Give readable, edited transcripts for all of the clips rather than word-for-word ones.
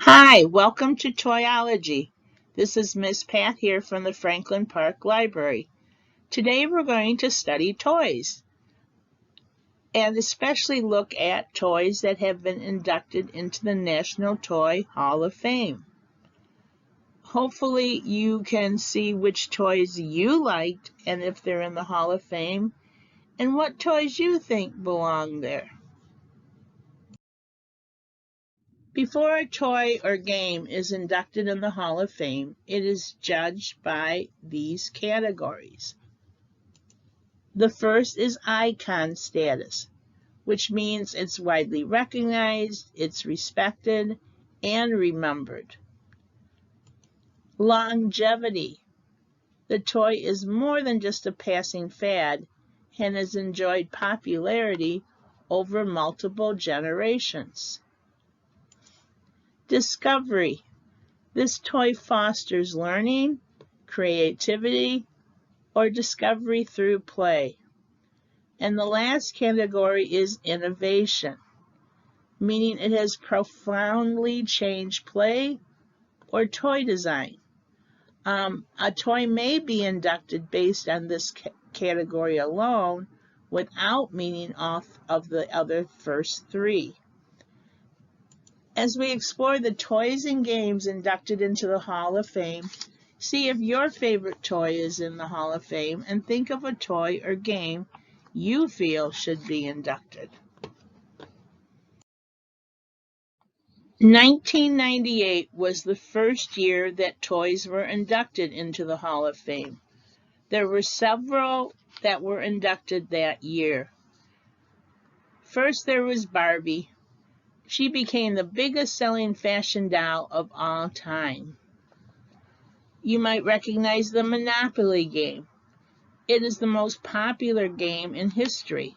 Hi, welcome to Toyology. This is Miss Pat here from the Franklin Park Library. Today we're going to study toys and especially look at toys that have been inducted into the National Toy Hall of Fame. Hopefully you can see which toys you liked and if they're in the Hall of Fame and what toys you think belong there. Before a toy or game is inducted in the Hall of Fame, it is judged by these categories. The first is icon status, which means it's widely recognized, it's respected, and remembered. Longevity. The toy is more than just a passing fad and has enjoyed popularity over multiple generations. Discovery. This toy fosters learning, creativity, or discovery through play. And the last category is innovation, meaning it has profoundly changed play or toy design. A toy may be inducted based on this category alone without meaning off of the other first three. As we explore the toys and games inducted into the Hall of Fame, see if your favorite toy is in the Hall of Fame and think of a toy or game you feel should be inducted. 1998 was the first year that toys were inducted into the Hall of Fame. There were several that were inducted that year. First, there was Barbie. She became the biggest selling fashion doll of all time. You might recognize the Monopoly game. It is the most popular game in history,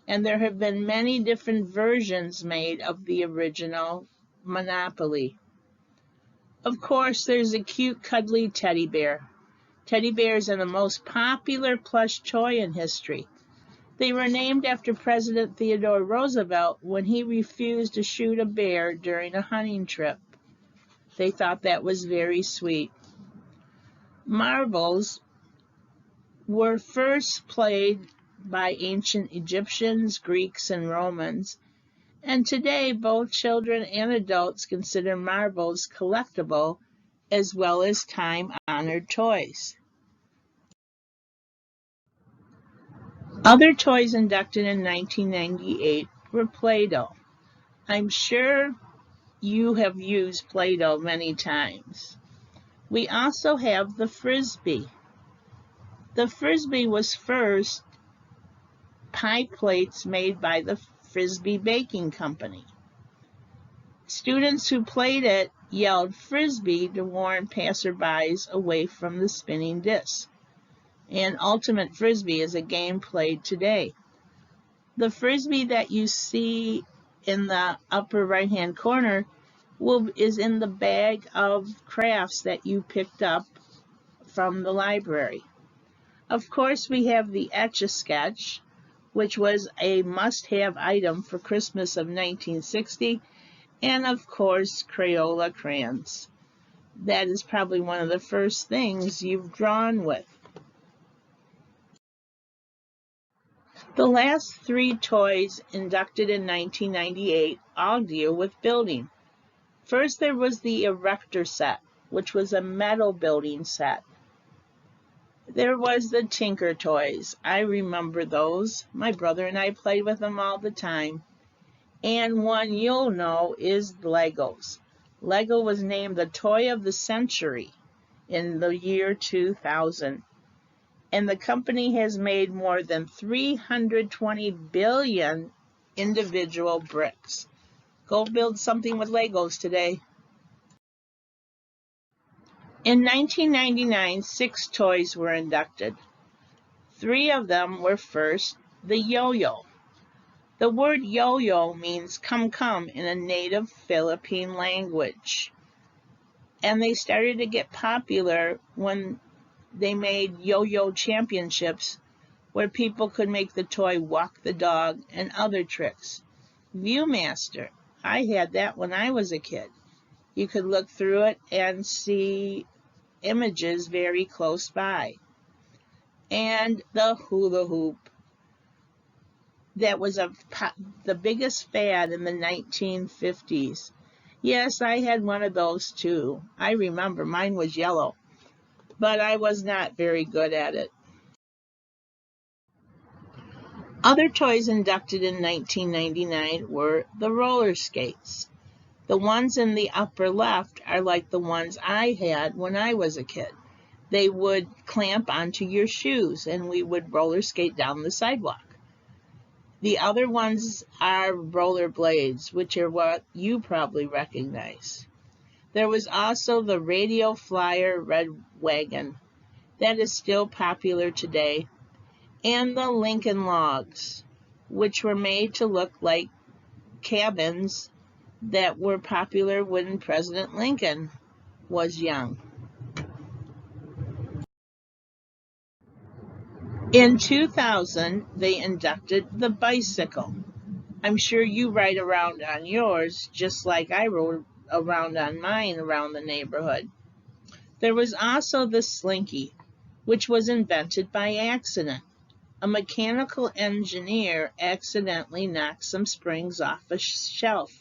and there have been many different versions made of the original Monopoly. Of course, there's a cute, cuddly teddy bear. Teddy bears are the most popular plush toy in history. They were named after President Theodore Roosevelt when he refused to shoot a bear during a hunting trip. They thought that was very sweet. Marbles were first played by ancient Egyptians, Greeks, and Romans, and today both children and adults consider marbles collectible as well as time-honored toys. Other toys inducted in 1998 were Play-Doh. I'm sure you have used Play-Doh many times. We also have the Frisbee. The Frisbee was first pie plates made by the Frisbee Baking Company. Students who played it yelled Frisbee to warn passerbys away from the spinning disc. And Ultimate Frisbee is a game played today. The Frisbee that you see in the upper right-hand corner is in the bag of crafts that you picked up from the library. Of course, we have the Etch-a-Sketch, which was a must-have item for Christmas of 1960, and of course, Crayola crayons. That is probably one of the first things you've drawn with. The last three toys inducted in 1998 all deal with building. First, there was the Erector set, which was a metal building set. There was the Tinker Toys. I remember those. My brother and I played with them all the time. And one you'll know is Legos. Lego was named the Toy of the Century in the year 2000. And the company has made more than 320 billion individual bricks. Go build something with Legos today. In 1999, 6 toys were inducted. 3 of them were first the yo-yo. The word yo-yo means come come in a native Philippine language. And they started to get popular when they made yo-yo championships where people could make the toy walk the dog and other tricks. Viewmaster, I had that when I was a kid. You could look through it and see images very close by. And the hula hoop. That was the biggest fad in the 1950s. Yes, I had one of those too. I remember mine was yellow, but I was not very good at it. Other toys inducted in 1999 were the Rollerskates. The ones in the upper left are like the ones I had when I was a kid. They would clamp onto your shoes and we would roller skate down the sidewalk. The other ones are rollerblades, which are what you probably recognize. There was also the Radio Flyer Red Wagon that is still popular today, and the Lincoln Logs, which were made to look like cabins that were popular when President Lincoln was young. In 2000, they inducted the bicycle. I'm sure you ride around on yours just like I rode around on mine around the neighborhood. There was also the slinky, which was invented by accident. A mechanical engineer accidentally knocked some springs off a shelf,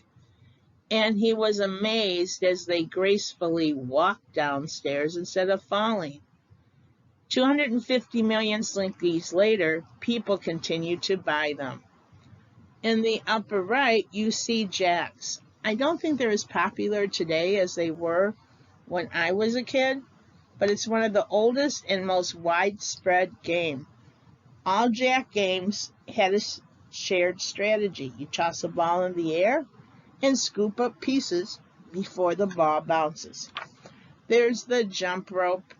and he was amazed as they gracefully walked downstairs instead of falling. 250 million slinkies later, people continue to buy them. In the upper right, you see jacks. I don't think they're as popular today as they were when I was a kid, but it's one of the oldest and most widespread games. All jack games had a shared strategy. You toss a ball in the air and scoop up pieces before the ball bounces. There's the jump rope.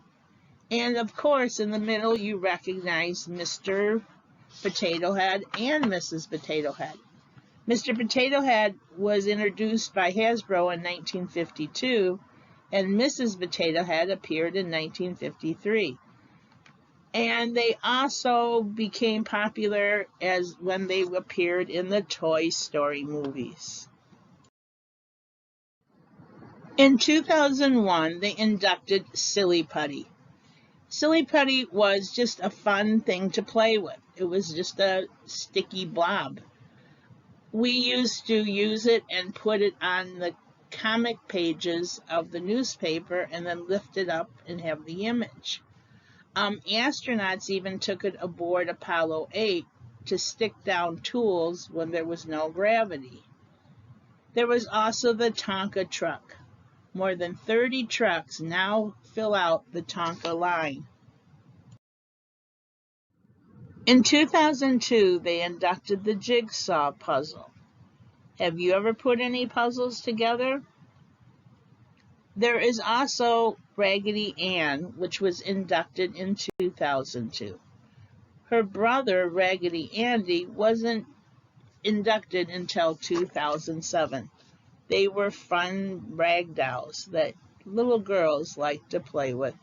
And of course, in the middle, you recognize Mr. Potato Head and Mrs. Potato Head. Mr. Potato Head was introduced by Hasbro in 1952, and Mrs. Potato Head appeared in 1953. And they also became popular as when they appeared in the Toy Story movies. In 2001, they inducted Silly Putty. Silly Putty was just a fun thing to play with. It was just a sticky blob. We used to use it and put it on the comic pages of the newspaper and then lift it up and have the image. Astronauts even took it aboard Apollo 8 to stick down tools when there was no gravity. There was also the Tonka Truck. More than 30 trucks now fill out the Tonka line. In 2002, they inducted the jigsaw puzzle. Have you ever put any puzzles together? There is also Raggedy Ann, which was inducted in 2002. Her brother, Raggedy Andy, wasn't inducted until 2007. They were fun rag dolls that little girls liked to play with.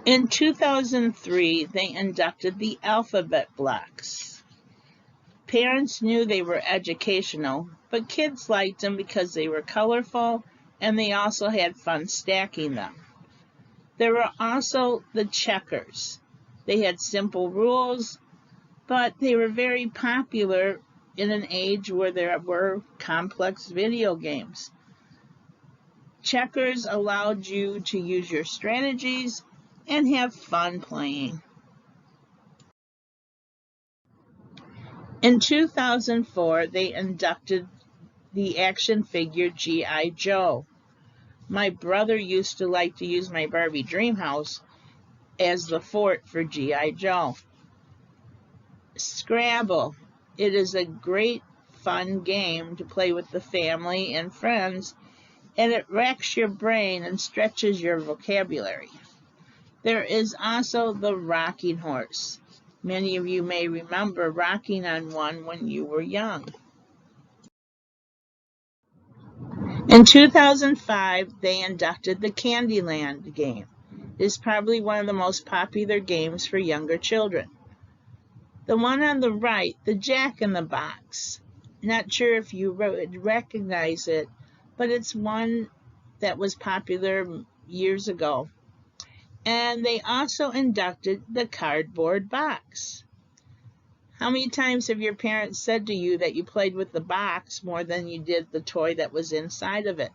In 2003, they inducted the alphabet blocks. Parents knew they were educational, but kids liked them because they were colorful and they also had fun stacking them. There were also the checkers. They had simple rules, but they were very popular in an age where there were complex video games. Checkers allowed you to use your strategies and have fun playing. In 2004, they inducted the action figure G.I. Joe. My brother used to like to use my Barbie dream house as the fort for G.I. Joe. Scrabble. It is a great fun game to play with the family and friends, and it racks your brain and stretches your vocabulary. There is also the rocking horse. Many of you may remember rocking on one when you were young. In 2005, they inducted the Candyland game. It is probably one of the most popular games for younger children. The one on the right, the Jack in the Box. Not sure if you would recognize it, but it's one that was popular years ago. And they also inducted the cardboard box. How many times have your parents said to you that you played with the box more than you did the toy that was inside of it?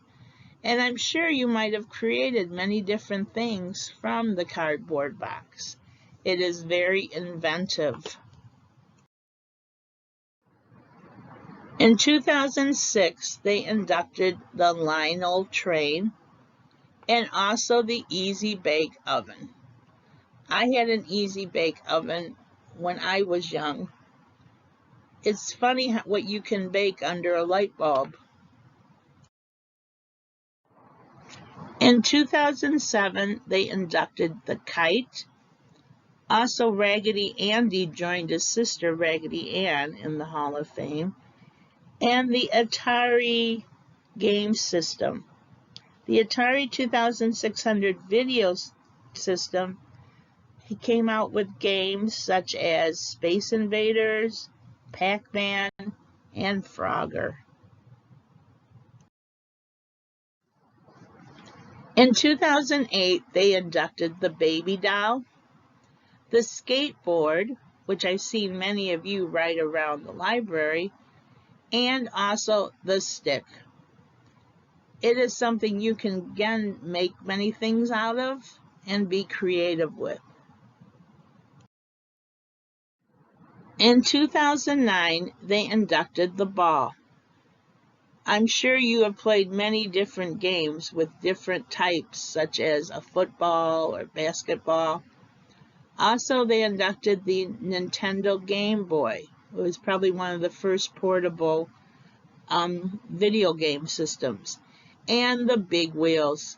And I'm sure you might have created many different things from the cardboard box. It is very inventive. In 2006, they inducted the Lionel train and also the Easy Bake Oven. I had an Easy Bake Oven when I was young. It's funny what you can bake under a light bulb. In 2007, they inducted the Kite. Also, Raggedy Andy joined his sister Raggedy Ann in the Hall of Fame. And the Atari game system. The Atari 2600 video system, he came out with games such as Space Invaders, Pac-Man, and Frogger. In 2008, they inducted the Baby Doll, the skateboard, which I've seen many of you ride around the library, and also the stick. It is something you can, again, make many things out of and be creative with. In 2009, they inducted the ball. I'm sure you have played many different games with different types, such as a football or basketball. Also, they inducted the Nintendo Gameboy. It was probably one of the first portable video game systems. And the big wheels.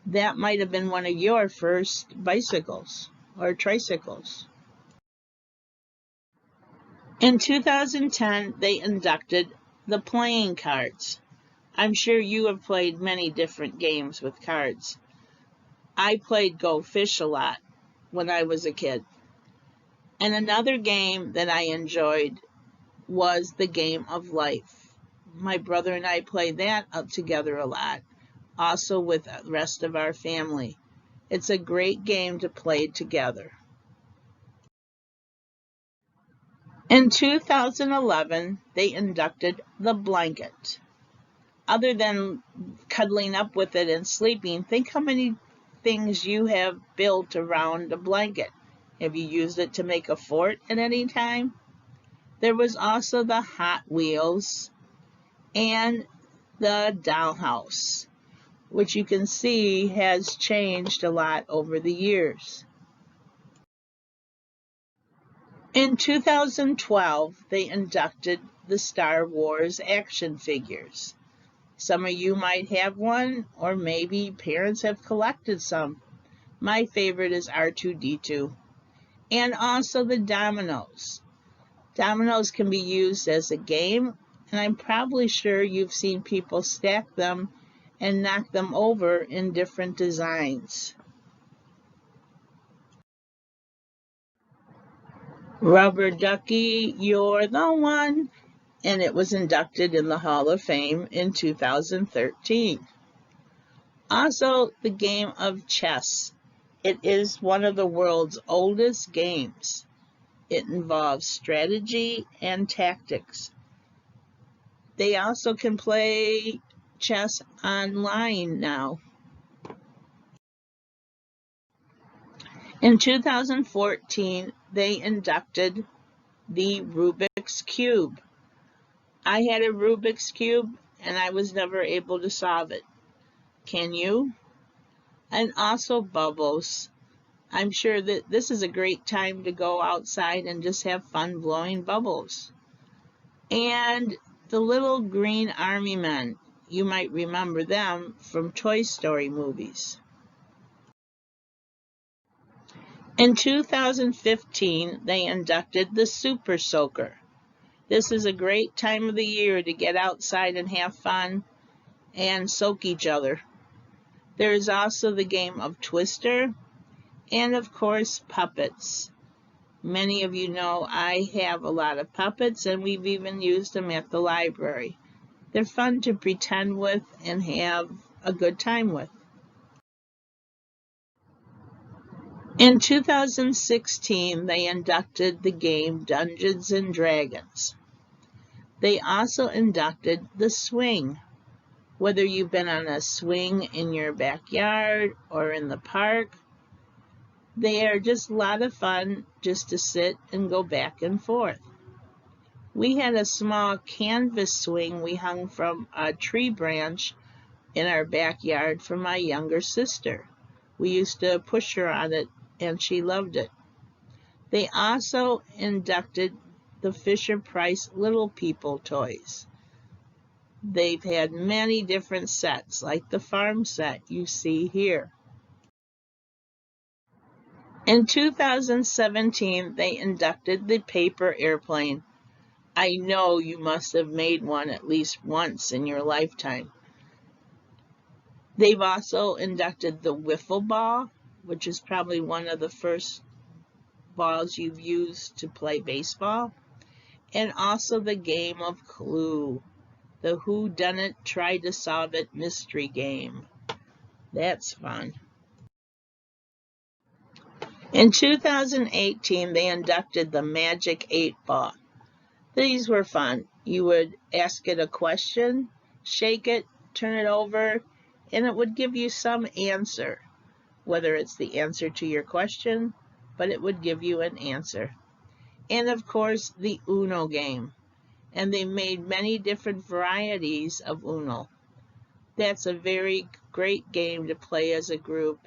That might have been one of your first bicycles or tricycles. In 2010, they inducted the playing cards. I'm sure you have played many different games with cards. I played Go Fish a lot when I was a kid. And another game that I enjoyed was the Game of Life. My brother and I played that up together a lot, also with the rest of our family. It's a great game to play together. In 2011, they inducted the blanket. Other than cuddling up with it and sleeping, think how many things you have built around a blanket. Have you used it to make a fort at any time? There was also the Hot Wheels and the dollhouse, which you can see has changed a lot over the years. In 2012, they inducted the Star Wars action figures. Some of you might have one, or maybe parents have collected some. My favorite is R2-D2. And also the Dominoes. Dominoes can be used as a game, and I'm probably sure you've seen people stack them and knock them over in different designs. Rubber Ducky, You're the One, and it was inducted in the Hall of Fame in 2013. Also, the game of chess. It is one of the world's oldest games. It involves strategy and tactics. They also can play chess online now. In 2014, they inducted the Rubik's Cube. I had a Rubik's Cube and I was never able to solve it. Can you? And also bubbles. I'm sure that this is a great time to go outside and just have fun blowing bubbles. And the little green army men, you might remember them from Toy Story movies. In 2015, they inducted the Super Soaker. This is a great time of the year to get outside and have fun and soak each other. There is also the game of Twister and, of course, puppets. Many of you know I have a lot of puppets, and we've even used them at the library. They're fun to pretend with and have a good time with. In 2016, they inducted the game Dungeons and Dragons. They also inducted the swing. Whether you've been on a swing in your backyard or in the park, they are just a lot of fun just to sit and go back and forth. We had a small canvas swing we hung from a tree branch in our backyard for my younger sister. We used to push her on it, and she loved it. They also inducted the Fisher-Price Little People toys. They've had many different sets, like the farm set you see here. In 2017, they inducted the paper airplane. I know you must have made one at least once in your lifetime. They've also inducted the wiffle ball, which is probably one of the first balls you've used to play baseball, and also the game of Clue, the whodunit, try to solve it mystery game. That's fun. In 2018, they inducted the Magic 8-Ball. These were fun. You would ask it a question, shake it, turn it over, and it would give you some answer, whether it's the answer to your question, but it would give you an answer. And of course, the Uno game. And they made many different varieties of Uno. That's a very great game to play as a group.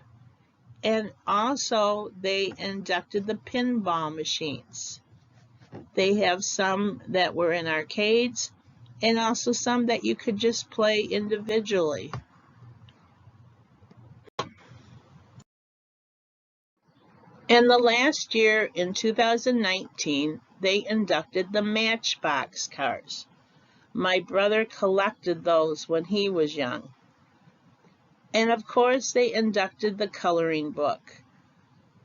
And also, they inducted the pinball machines. They have some that were in arcades, and also some that you could just play individually. In the last year, in 2019, they inducted the Matchbox Cars. My brother collected those when he was young. And of course, they inducted the coloring book.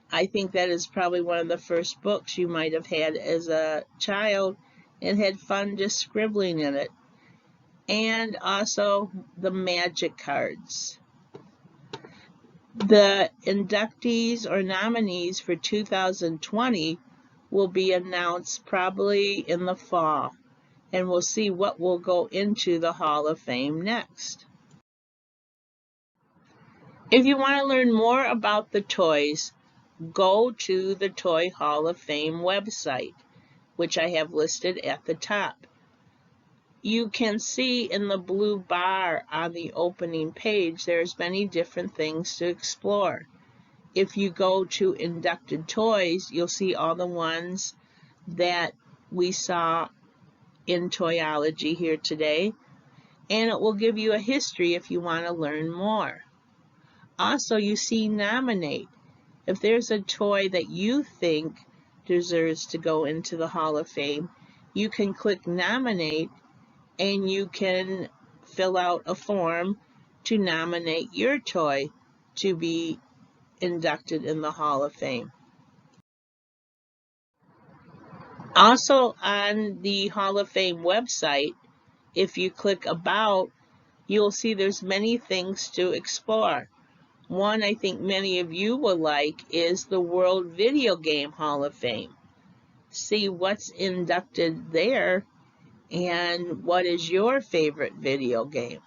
I think that is probably one of the first books you might have had as a child and had fun just scribbling in it. And also the magic cards. The inductees or nominees for 2020 will be announced probably in the fall, and we'll see what will go into the Hall of Fame next. If you want to learn more about the toys, go to the Toy Hall of Fame website, which I have listed at the top. You can see in the blue bar on the opening page, there's many different things to explore. If you go to Inducted Toys, you'll see all the ones that we saw in Toyology here today, and it will give you a history if you want to learn more. Also, you see Nominate. If there's a toy that you think deserves to go into the Hall of Fame, you can click Nominate, and you can fill out a form to nominate your toy to be inducted in the Hall of Fame. Also on the Hall of Fame website, if you click About, you'll see there's many things to explore. One I think many of you will like is the World Video Game Hall of Fame. See what's inducted there and what is your favorite video game.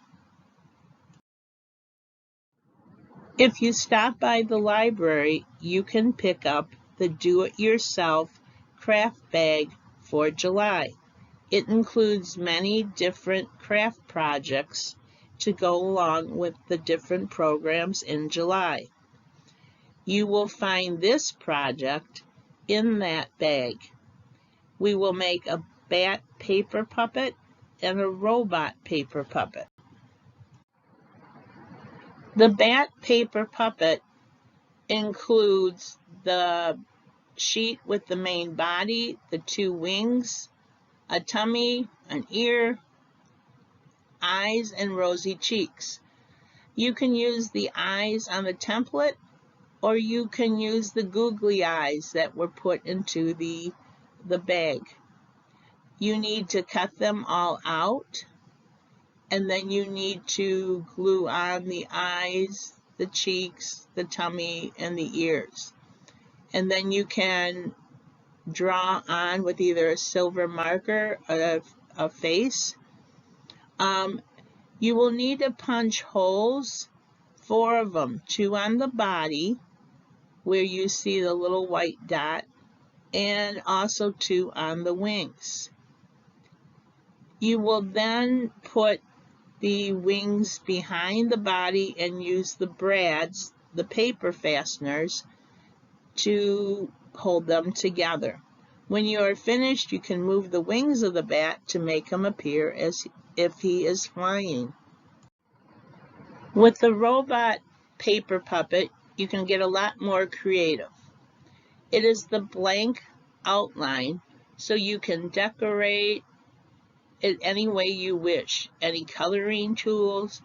If you stop by the library, you can pick up the Do-It-Yourself craft bag for July. It includes many different craft projects to go along with the different programs in July. You will find this project in that bag. We will make a bat paper puppet and a robot paper puppet. The bat paper puppet includes the sheet with the main body, the two wings, a tummy, an ear, eyes, and rosy cheeks. You can use the eyes on the template, or you can use the googly eyes that were put into the bag. You need to cut them all out, and then you need to glue on the eyes, the cheeks, the tummy, and the ears. And then you can draw on with either a silver marker or a face. You will need to punch holes, 4 of them, 2 on the body where you see the little white dot, and also 2 on the wings. You will then put the wings behind the body and use the brads, the paper fasteners, to hold them together. When you are finished, you can move the wings of the bat to make him appear as if he is flying. With the robot paper puppet, you can get a lot more creative. It is the blank outline, so you can decorate it any way you wish. Any coloring tools.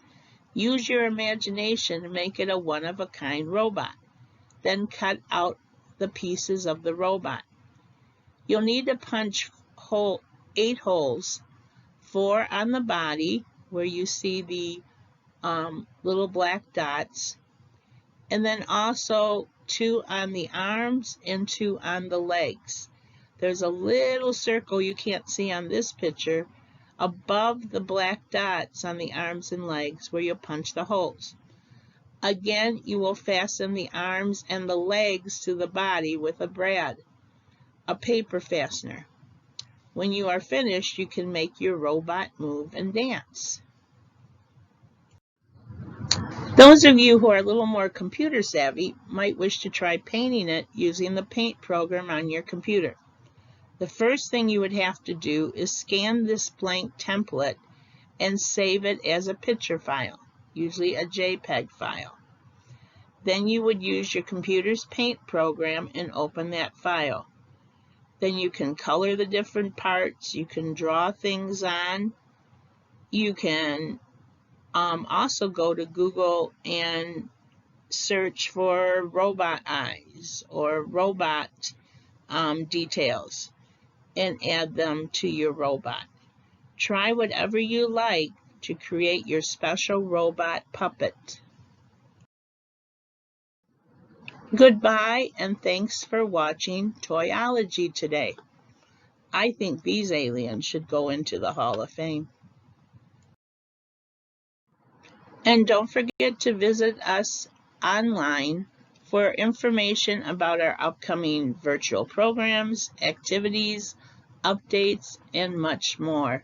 Use your imagination to make it a one-of-a-kind robot. Then cut out the pieces of the robot. You'll need to punch 8 holes, 4 on the body where you see the little black dots, and then also 2 on the arms and 2 on the legs. There's a little circle you can't see on this picture above the black dots on the arms and legs where you'll punch the holes. Again, you will fasten the arms and the legs to the body with a brad, a paper fastener. When you are finished, you can make your robot move and dance. Those of you who are a little more computer savvy might wish to try painting it using the paint program on your computer. The first thing you would have to do is scan this blank template and save it as a picture file, usually a JPEG file. Then you would use your computer's paint program and open that file. Then you can color the different parts, you can draw things on, you can also go to Google and search for robot eyes or robot details and add them to your robot. Try whatever you like to create your special robot puppet. Goodbye, and thanks for watching Toyology today. I think these aliens should go into the Hall of Fame. And don't forget to visit us online for information about our upcoming virtual programs, activities, updates, and much more.